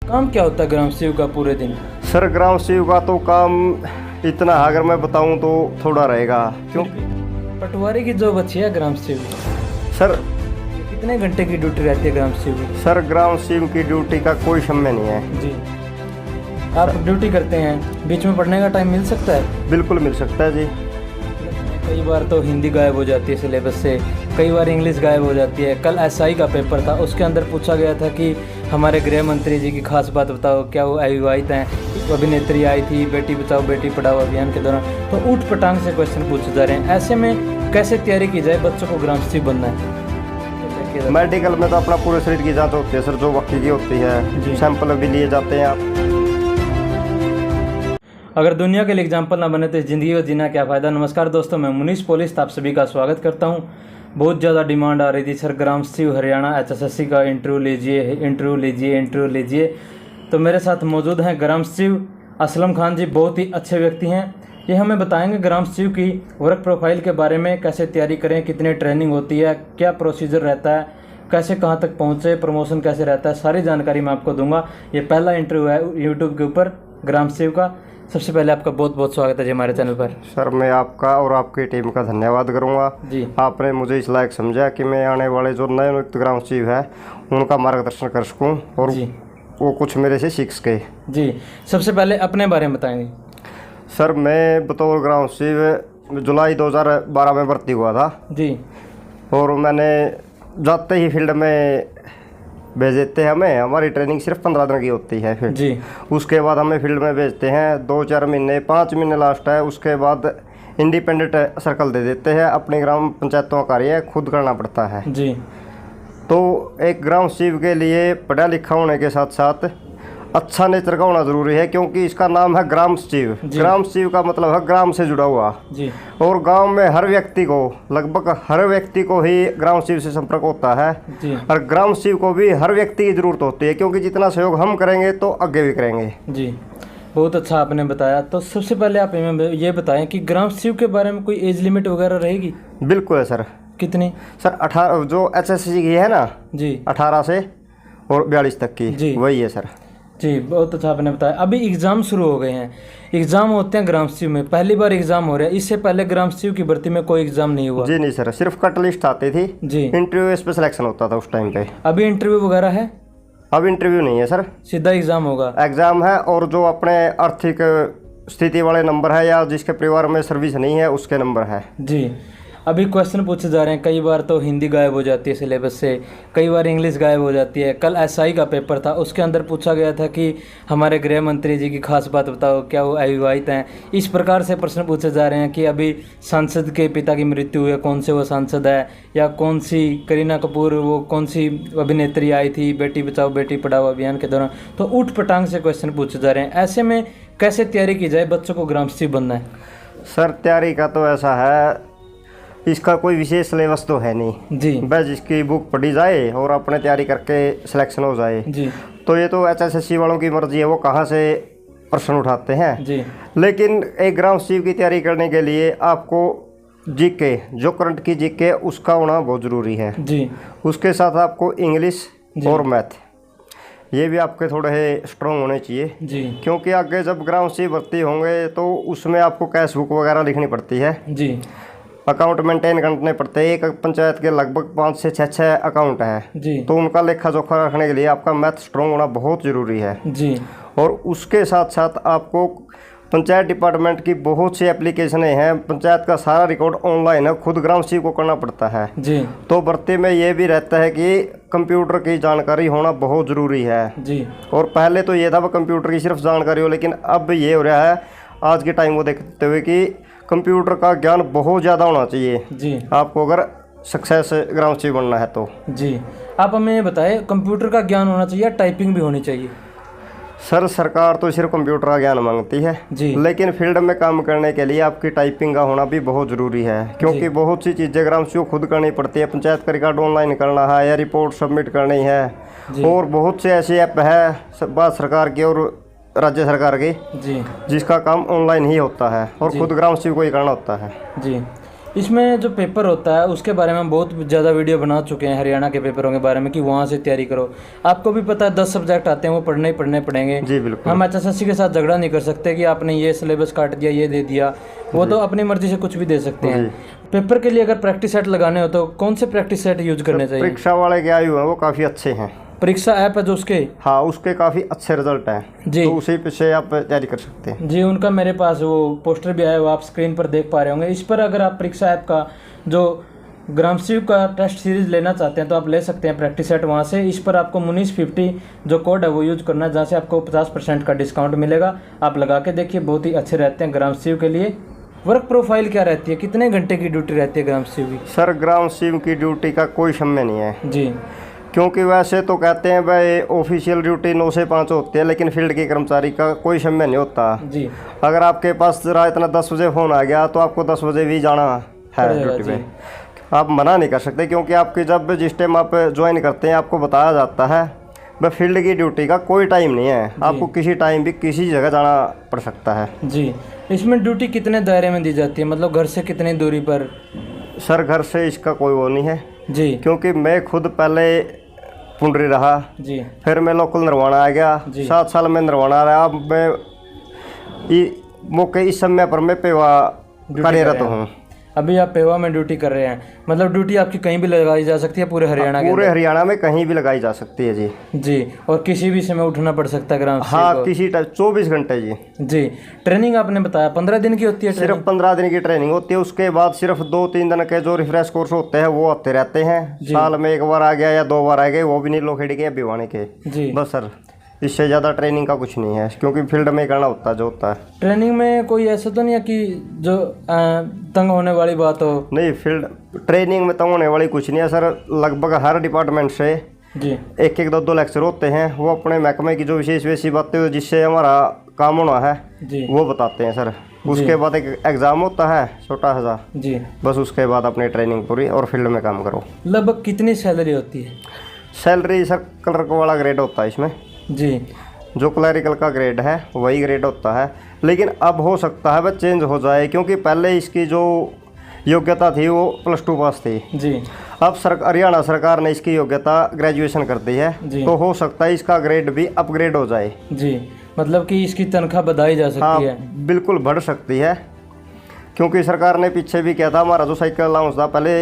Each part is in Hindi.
काम क्या होता है ग्राम सेवक का पूरे दिन? सर ग्राम सेवक का तो काम इतना अगर मैं बताऊं तो थोड़ा रहेगा, क्यों? पटवारी की जॉब अच्छी है ग्राम सेवक? सर कितने घंटे की ड्यूटी रहती है ग्राम सेवक की? सर ग्राम सेवक की ड्यूटी का कोई समय नहीं है जी। आप ड्यूटी करते हैं, बीच में पढ़ने का टाइम मिल सकता है? बिल्कुल मिल सकता है जी। कई बार तो हिंदी गायब हो जाती है सिलेबस से, कई बार इंग्लिश गायब हो जाती है। कल एसआई का पेपर था, उसके अंदर पूछा गया था कि हमारे गृह मंत्री जी की खास बात बताओ, क्या वो अविवाहित हैं? अभिनेत्री आई थी बेटी बचाओ बेटी पढ़ाओ अभियान के दौरान, तो ऊट पटांग से क्वेश्चन पूछे जा रहे हैं। ऐसे में कैसे तैयारी की जाए, बच्चों को ग्राम सेवक बनना है? मेडिकल में तो अपना पूरे शरीर की जांच होती है सर, जो वक्त की होती है, सैंपल भी लिए जाते हैं। आप अगर दुनिया के लिए एग्जाम्पल ना बने तो इस ज़िंदगी को जीना क्या फ़ायदा। नमस्कार दोस्तों, मैं मुनीश पोलिस आप सभी का स्वागत करता हूं। बहुत ज़्यादा डिमांड आ रही थी सर ग्राम सेवक हरियाणा एचएसएससी का इंटरव्यू लीजिए। तो मेरे साथ मौजूद हैं ग्राम सेवक असलम खान जी, बहुत ही अच्छे व्यक्ति हैं। ये हमें बताएंगे ग्राम सेवक की वर्क प्रोफाइल के बारे में, कैसे तैयारी करें, कितनी ट्रेनिंग होती है, क्या प्रोसीजर रहता है, कैसे कहाँ तक पहुँचे, प्रमोशन कैसे रहता है, सारी जानकारी मैं आपको दूंगा। ये पहला इंटरव्यू है यूट्यूब के ऊपर ग्राम सेवक का। सबसे पहले आपका बहुत बहुत स्वागत है जी हमारे चैनल पर। सर मैं आपका और आपकी टीम का धन्यवाद करूंगा जी। आपने मुझे इस लायक समझा कि मैं आने वाले जो नए नियुक्त ग्राम सेवक है उनका मार्गदर्शन कर सकूं और जी। वो कुछ मेरे से सीख सके। जी, सबसे पहले अपने बारे में बताएंगे। सर मैं बतौर ग्राम सेवक जुलाई 2012 में भर्ती हुआ था जी। और मैंने जाते ही फील्ड में भेज देते हैं। हमें हमारी ट्रेनिंग सिर्फ 15 दिन की होती है, फिर जी। उसके बाद हमें फील्ड में भेजते हैं 2-4 महीने, 5 महीने लास्ट है। उसके बाद इंडिपेंडेंट सर्कल दे देते हैं, अपनी ग्राम पंचायतों का कार्य खुद करना पड़ता है। जी। तो एक ग्राम सेवक के लिए पढ़ा लिखा होने के साथ साथ अच्छा नेचर का होना जरूरी है, क्योंकि इसका नाम है ग्राम सेवक। ग्राम सेवक का मतलब है ग्राम से जुड़ा हुआ। जी। और गांव में हर व्यक्ति को, लगभग हर व्यक्ति को ही ग्राम सेवक से संपर्क होता है। जी। और ग्राम सेवक को भी हर व्यक्ति की जरूरत होती है, क्योंकि जितना सहयोग हम करेंगे तो आगे भी करेंगे। जी, बहुत अच्छा आपने बताया। तो सबसे पहले आप हमें ये बताएं कि ग्राम सेवक के बारे में कोई एज लिमिट वगैरह रहेगी? बिल्कुल है सर। कितनी? सर 18 जो एचएसएससी की है ना जी, 18 से और 42 तक की जी, वही है सर। जी, बहुत अच्छा आपने बताया। अभी एग्ज़ाम शुरू हो गए हैं, एग्ज़ाम होते हैं ग्राम सेवक में, पहली बार एग्ज़ाम हो रहा है। इससे पहले ग्राम सेवक की भर्ती में कोई एग्ज़ाम नहीं हुआ? जी नहीं सर, सिर्फ कट लिस्ट आती थी जी, इंटरव्यू पे सिलेक्शन होता था उस टाइम पे। अभी इंटरव्यू वगैरह है? अब इंटरव्यू नहीं है सर, सीधा एग्ज़ाम होगा। एग्ज़ाम है, और जो अपने आर्थिक स्थिति वाले नंबर है या जिसके परिवार में सर्विस नहीं है उसके नंबर है जी। अभी क्वेश्चन पूछे जा रहे हैं, कई बार तो हिंदी गायब हो जाती है सिलेबस से, कई बार इंग्लिश गायब हो जाती है। कल एसआई का पेपर था, उसके अंदर पूछा गया था कि हमारे गृह मंत्री जी की खास बात बताओ, क्या वो अविवाहित हैं? इस प्रकार से प्रश्न पूछे जा रहे हैं कि अभी सांसद के पिता की मृत्यु हुई है, कौन से वो सांसद है, या कौन सी करीना कपूर वो कौन सी अभिनेत्री आई थी बेटी बचाओ बेटी पढ़ाओ अभियान के दौरान। तो ऊट पटांग से क्वेश्चन पूछे जा रहे हैं। ऐसे में कैसे तैयारी की जाए, बच्चों को ग्राम सेवक बनना है? सर तैयारी का तो ऐसा है, इसका कोई विशेष सिलेबस तो है नहीं जी, बस इसकी बुक पढ़ी जाए और अपने तैयारी करके सिलेक्शन हो जाए जी। तो ये तो एचएसएससी वालों की मर्जी है, वो कहाँ से प्रश्न उठाते हैं जी। लेकिन एक ग्राम सेवक की तैयारी करने के लिए आपको जीके, जो करंट की जीके उसका होना बहुत ज़रूरी है जी। उसके साथ आपको इंग्लिश और मैथ, ये भी आपके थोड़े स्ट्रॉन्ग होने चाहिए जी, क्योंकि आगे जब ग्राम सेवक भर्ती होंगे तो उसमें आपको कैश बुक वगैरह लिखनी पड़ती है जी, अकाउंट मेंटेन करने पड़ते हैं। एक पंचायत के लगभग 5 से 6 अकाउंट हैं जी, तो उनका लेखा जोखा रखने के लिए आपका मैथ स्ट्रॉन्ग होना बहुत ज़रूरी है जी। और उसके साथ साथ आपको पंचायत डिपार्टमेंट की बहुत सी एप्लीकेशनें हैं, पंचायत का सारा रिकॉर्ड ऑनलाइन है, खुद ग्राम सेवक को करना पड़ता है जी। तो भर्ती में ये भी रहता है कि कंप्यूटर की जानकारी होना बहुत ज़रूरी है जी। और पहले तो ये था वो कंप्यूटर की सिर्फ जानकारी हो, लेकिन अब ये हो रहा है आज के टाइम को देखते हुए कि कंप्यूटर का ज्ञान बहुत ज़्यादा होना चाहिए जी, आपको अगर सक्सेस ग्राम सेवक बनना है तो जी। आप हमें ये बताएं, कंप्यूटर का ज्ञान होना चाहिए या टाइपिंग भी होनी चाहिए? सर सरकार तो सिर्फ कंप्यूटर का ज्ञान मांगती है जी, लेकिन फील्ड में काम करने के लिए आपकी टाइपिंग का होना भी बहुत ज़रूरी है, क्योंकि बहुत सी चीज़ें ग्राम सेवक खुद करनी पड़ती है। पंचायत का रिकॉर्ड ऑनलाइन करना है या रिपोर्ट सबमिट करनी है, और बहुत से ऐसे ऐप है बात सरकार की और राज्य सरकार की जी, जिसका काम ऑनलाइन ही होता है और खुद ग्राम सेवक को ही करना होता है जी। इसमें जो पेपर होता है उसके बारे में बहुत ज़्यादा वीडियो बना चुके हैं हरियाणा के पेपरों के बारे में कि वहाँ से तैयारी करो। आपको भी पता है 10 सब्जेक्ट आते हैं, वो पढ़ने ही पढ़ने पड़ेंगे। जी बिल्कुल। हम HSSC के साथ झगड़ा नहीं कर सकते कि आपने ये सिलेबस काट दिया, ये दे दिया। वो तो अपनी मर्जी से कुछ भी दे सकते हैं। पेपर के लिए अगर प्रैक्टिस सेट लगाने हो तो कौन से प्रैक्टिस सेट यूज करने चाहिए? परीक्षा वाले के आयु हैं वो काफ़ी अच्छे हैं। परीक्षा ऐप है जो उसके, हाँ उसके काफ़ी अच्छे रिजल्ट हैं जी, तो उसी पे से आप तैयारी कर सकते हैं जी। उनका मेरे पास वो पोस्टर भी आया, वो आप स्क्रीन पर देख पा रहे होंगे। इस पर अगर आप परीक्षा ऐप का जो ग्राम सेवक का टेस्ट सीरीज लेना चाहते हैं तो आप ले सकते हैं प्रैक्टिस सेट वहाँ से। इस पर आपको मुनीस 50 जो कोड है वो यूज करना है, जहाँ से आपको 50% का डिस्काउंट मिलेगा। आप लगा के देखिए, बहुत ही अच्छे रहते हैं ग्राम सेवक के लिए। वर्क प्रोफाइल क्या रहती है, कितने घंटे की ड्यूटी रहती है ग्राम सेवक की? सर ग्राम सेवक की ड्यूटी का कोई समय नहीं है जी, क्योंकि वैसे तो कहते हैं भाई ऑफिशियल ड्यूटी 9 से 5 होती है, लेकिन फील्ड के कर्मचारी का कोई समय नहीं होता जी। अगर आपके पास रात में 10 बजे फ़ोन आ गया तो आपको 10 बजे भी जाना है ड्यूटी पे, आप मना नहीं कर सकते, क्योंकि आपकी जब जिस टाइम आप ज्वाइन करते हैं आपको बताया जाता है वह फील्ड की ड्यूटी का कोई टाइम नहीं है, आपको किसी टाइम भी किसी जगह जाना पड़ सकता है जी। इसमें ड्यूटी कितने दायरे में दी जाती है, मतलब घर से कितनी दूरी पर? सर घर से इसका कोई वो नहीं है जी, क्योंकि मैं खुद पहले पुंडरी रहा जी, फिर मैं लोकल नरवाना आ गया, 7 साल में नरवाना रहा। अब मैं मौके इस समय पर मैं पेवा कार्यरत हूँ। अभी आप पेवा में ड्यूटी कर रहे हैं, मतलब ड्यूटी आपकी कहीं भी लगाई जा सकती है पूरे हरियाणा के? पूरे हरियाणा में कहीं भी लगाई जा सकती है जी जी। और किसी भी समय उठना पड़ सकता है ग्राम? हाँ किसी टाइम 24 घंटे जी जी। ट्रेनिंग आपने बताया 15 दिन की होती है? सिर्फ 15 दिन की ट्रेनिंग होती है, उसके बाद सिर्फ 2-3 दिन के जो रिफ्रेश कोर्स होते हैं वो आते रहते हैं। साल में 1 बार आ गया या 2 बार आ गए, वो भी नीलोखेड़ी के या भिवानी के जी। बस सर इससे ज़्यादा ट्रेनिंग का कुछ नहीं है, क्योंकि फील्ड में करना होता है जो होता है। ट्रेनिंग में कोई ऐसा तो नहीं है कि जो तंग होने वाली बात हो? नहीं, फील्ड ट्रेनिंग में तंग होने वाली कुछ नहीं है सर। लगभग हर डिपार्टमेंट से जी 1-1, 2-2 लेक्चर होते हैं, वो अपने महकमे की जो विशेष वैसी बातें हो जिससे हमारा काम होना है जी वो बताते हैं सर। उसके बाद एक एग्ज़ाम होता है छोटा सा जी, बस उसके बाद अपनी ट्रेनिंग पूरी और फील्ड में काम करो। लगभग कितनी सैलरी होती है? सैलरी सर क्लर्क वाला ग्रेड होता है इसमें जी, जो क्लरिकल का ग्रेड है वही ग्रेड होता है, लेकिन अब हो सकता है वह चेंज हो जाए, क्योंकि पहले इसकी जो योग्यता थी वो +2 पास थी जी। अब हरियाणा सरकार ने इसकी योग्यता ग्रेजुएशन कर दी है, तो हो सकता है इसका ग्रेड भी अपग्रेड हो जाए जी। मतलब कि इसकी तनख्वाह बढ़ाई जा सकती है? बिल्कुल बढ़ सकती है, क्योंकि सरकार ने पीछे भी किया था। हमारा जो साइकिल अलाउंस था पहले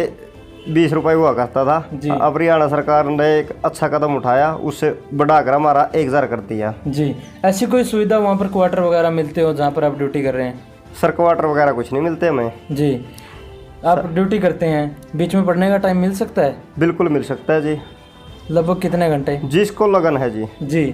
20 रुपये हुआ करता था, अब हरियाणा सरकार ने एक अच्छा कदम उठाया, उससे बढ़ाकर हमारा 1000 कर दिया जी। ऐसी कोई सुविधा वहाँ पर क्वार्टर वगैरह मिलते हो जहाँ पर आप ड्यूटी कर रहे हैं? सर क्वार्टर वगैरह कुछ नहीं मिलते हमें जी। आप ड्यूटी करते हैं, बीच में पढ़ने का टाइम मिल सकता है? बिल्कुल मिल सकता है जी। लगभग कितने घंटे? जिसको लगन है जी जी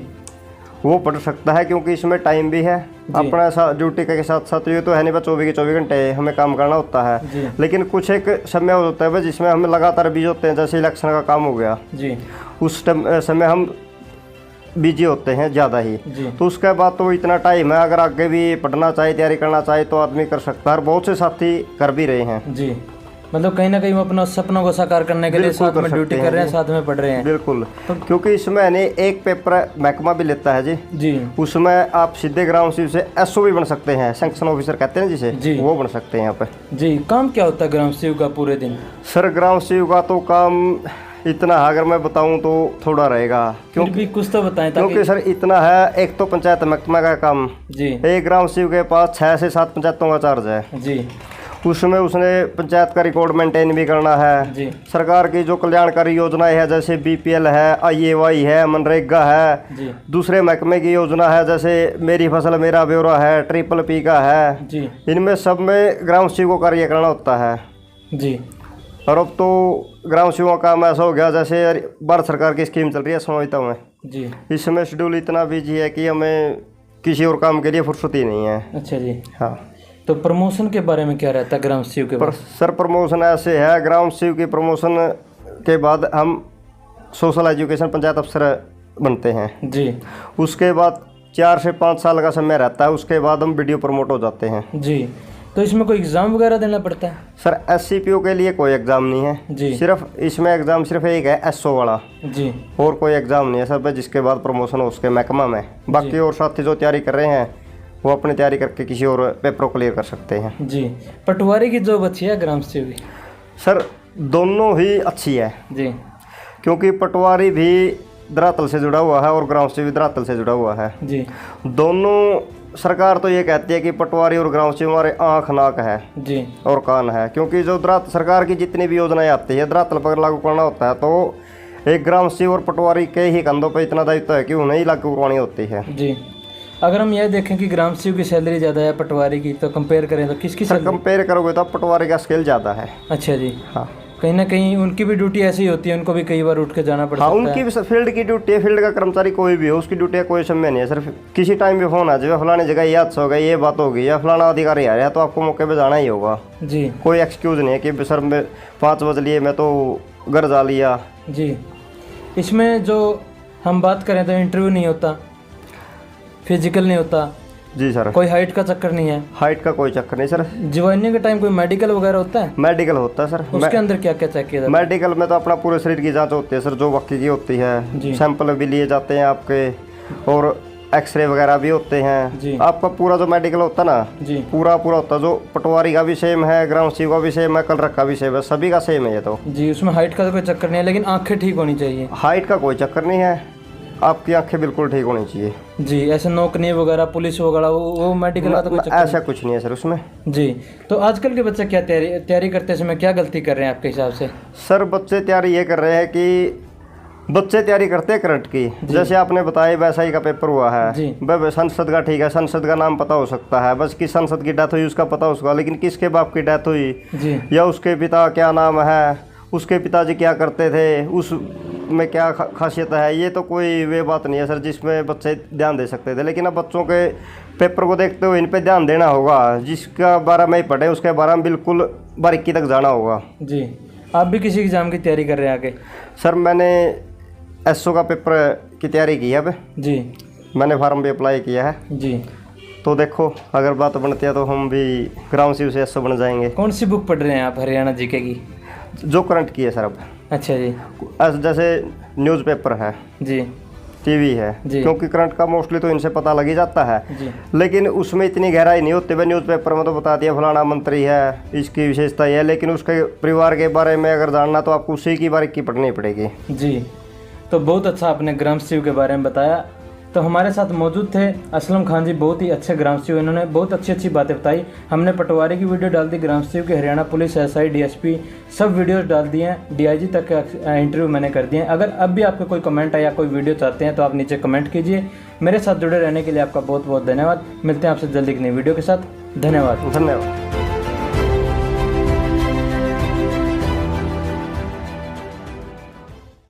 वो पढ़ सकता है, क्योंकि इसमें टाइम भी है अपना ड्यूटी के साथ साथ। ये तो है नहीं 24 के 24 घंटे हमें काम करना होता है, लेकिन कुछ एक समय होता है जिसमें हमें लगातार बिजी होते हैं, जैसे इलेक्शन का काम हो गया जी, उस समय हम बिजी होते हैं ज़्यादा ही। तो उसके बाद तो इतना टाइम है, अगर आगे भी पढ़ना चाहे तैयारी करना चाहे तो आदमी कर सकता है, और बहुत से साथी कर भी रहे हैं जी। मतलब कहीं ना कहीं वो अपना सपनों को साकार करने के लिए साथ में ड्यूटी कर रहे हैं, साथ में पढ़ रहे हैं। बिल्कुल, तो क्योंकि इसमें नहीं एक पेपर महकमा भी लेता है जी जी, उसमें आप सीधे ग्राम सेवक से SO भी बन सकते हैं, सैंक्शन ऑफिसर कहते हैं जिसे जी, वो बन सकते हैं यहाँ पे जी। काम क्या होता है ग्राम सेवक का पूरे दिन? सर ग्राम सेवक का तो काम इतना है, अगर मैं बताऊं तो थोड़ा रहेगा, क्योंकि कुछ तो बताएं। क्योंकि सर इतना है, एक तो पंचायत महकमा का काम जी, एक ग्राम सेवक के पास 6 से 7 पंचायतों का चार्ज है जी। उसमें उसने पंचायत का रिकॉर्ड मेंटेन भी करना है जी। सरकार की जो कल्याणकारी योजनाएं है जैसे BPL है, IAY है, मनरेगा है जी। दूसरे महकमे की योजना है जैसे मेरी फसल मेरा ब्यौरा है, PPP का है जी। इनमें सब में ग्राम सेवक को कार्य करना होता है जी। और अब तो ग्राम सेवक का काम ऐसा हो गया जैसे भारत सरकार की स्कीम चल रही है समाविता में जी, इसमें शेड्यूल इतना बिजी है कि हमें किसी और काम के लिए फुर्सत ही नहीं है। अच्छा जी हाँ। तो प्रमोशन के बारे में क्या रहता है ग्राम सेवक के बारे में? सर प्रमोशन ऐसे है, ग्राम सेवक की प्रमोशन के बाद हम सोशल एजुकेशन पंचायत अफसर बनते हैं जी। उसके बाद 4 से 5 साल का समय रहता है, उसके बाद हम वीडियो प्रमोट हो जाते हैं जी। तो इसमें कोई एग्ज़ाम वगैरह देना पड़ता है? सर SCPO के लिए कोई एग्ज़ाम नहीं है जी, सिर्फ इसमें एग्ज़ाम सिर्फ एक है SO वाला जी, और कोई एग्ज़ाम नहीं है सर, जिसके बाद प्रमोशन हो उसके महकमा में। बाकी और साथी जो तैयारी कर रहे हैं वो अपनी तैयारी करके किसी और पेपर को क्लियर कर सकते हैं। जी, पटवारी की जॉब अच्छी है, ग्राम सेवक की? सर दोनों ही अच्छी है जी, क्योंकि पटवारी भी धरातल से जुड़ा हुआ है और ग्राम सेवक भी धरातल से जुड़ा हुआ है जी। दोनों। सरकार तो ये कहती है कि पटवारी और ग्राम सेवक हमारे आँख नाक है जी और कान है, क्योंकि जो सरकार की जितनी भी योजनाएं आती है धरातल पर लागू करना होता है, तो एक ग्राम सेवक और पटवारी के ही कंधों पर इतना दायित्व है कि उन्हें ही लागू करवानी होती है। जी, अगर हम यह देखें कि ग्राम सेवक की सैलरी ज़्यादा है पटवारी की, तो कंपेयर करें तो किसकी? सर कंपेयर करोगे तो पटवारी का स्केल ज़्यादा है। अच्छा जी। हाँ, कहीं ना कहीं उनकी भी ड्यूटी ऐसी होती है, उनको भी कई बार उठ के जाना पड़ता है। हाँ, उनकी भी फील्ड की ड्यूटी है। फील्ड का कर्मचारी कोई भी हो, उसकी ड्यूटी का कोई समय नहीं है। सिर्फ किसी टाइम भी फोन आ जाए, फलानी जगह ये हादसा हो गया, ये बात होगी, या फलाना अधिकारी आ रहा है, तो आपको मौके पे जाना ही होगा। जी, कोई एक्सक्यूज नहीं है कि सर मैं 5 बज लिए मैं तो घर जा लिया। जी, इसमें जो हम बात करें तो इंटरव्यू नहीं होता, फिजिकल नहीं होता? जी सर, कोई हाइट का चक्कर नहीं है? हाइट का कोई चक्कर नहीं सर। ज्वाइनिंग के टाइम कोई मेडिकल वगैरह होता है? मेडिकल होता है सर। उसके अंदर क्या क्या चेक किया जाता है? मेडिकल में तो अपना पूरे शरीर की जांच होती है सर, जो वक्की की होती है, सैंपल भी लिए जाते हैं आपके, और एक्सरे वगैरह भी होते हैं। आपका पूरा जो मेडिकल होता है ना जी, पूरा होता है। जो पटवारी का भी सेम है, ग्राम सेवक का भी सेम है, कलरक का भी सेम है, सभी का सेम है ये तो। जी, उसमें हाइट का तो कोई चक्कर नहीं है, लेकिन आंखें ठीक होनी चाहिए। हाइट का कोई चक्कर नहीं है, आपकी आंखें बिल्कुल ठीक होनी चाहिए। जी, ऐसे नौकरी वगैरह पुलिस वगैरह वो मेडिकल का तो कोई चक्कर ऐसा कुछ नहीं है सर उसमें। जी, तो आजकल के बच्चे क्या तैयारी करते समय क्या गलती कर रहे हैं आपके हिसाब से? सर बच्चे तैयारी ये कर रहे हैं कि बच्चे तैयारी करते हैं करंट की, जैसे आपने बताया वैसा ही का पेपर हुआ है। वह संसद का ठीक है, संसद का नाम पता हो सकता है, बस किस संसद की डेथ हुई उसका पता हो सकता, लेकिन किसके बाप की डेथ हुई या उसके पिता क्या नाम है, उसके पिताजी क्या करते थे, उस में क्या खासियत है, ये तो कोई वे बात नहीं है सर जिसमें बच्चे ध्यान दे सकते थे। लेकिन अब बच्चों के पेपर को देखते हुए इन पे ध्यान देना होगा, जिसका बारे में पढ़े उसके बारे में बिल्कुल बारीकी तक जाना होगा। जी, आप भी किसी एग्जाम की तैयारी कर रहे हैं आगे? सर मैंने एसओ का पेपर की तैयारी की है अब जी, मैंने फार्म भी अप्लाई किया है जी। तो देखो अगर बात बनती है तो हम भी ग्राम सेवक से एसओ बन जाएंगे। कौन सी बुक पढ़ रहे हैं आप हरियाणा जीके की? जो करंट की है सर अब। अच्छा जी, जैसे न्यूज़पेपर है जी, टीवी है जी, क्योंकि करंट का मोस्टली तो इनसे पता लग ही जाता है जी, लेकिन उसमें इतनी गहराई नहीं होती। वह न्यूज़पेपर में तो बता दिया फलाना मंत्री है, इसकी विशेषता है, लेकिन उसके परिवार के बारे में अगर जानना तो आपको उसी की बारीकी पढ़नी पड़ेगी जी। तो बहुत अच्छा आपने ग्राम सेवक के बारे में बताया। तो हमारे साथ मौजूद थे असलम खान जी, बहुत ही अच्छे ग्राम सेवक, इन्होंने बहुत अच्छी अच्छी बातें बताई। हमने पटवारी की वीडियो डाल दी, ग्राम सेवक की, हरियाणा पुलिस, एसआई, डीएसपी सब वीडियोस डाल दिए हैं, डीआईजी तक का इंटरव्यू मैंने कर दिए हैं। अगर अब भी आपके कोई कमेंट है या कोई वीडियो चाहते हैं तो आप नीचे कमेंट कीजिए। मेरे साथ जुड़े रहने के लिए आपका बहुत बहुत धन्यवाद। मिलते हैं आपसे जल्दी की नई वीडियो के साथ। धन्यवाद।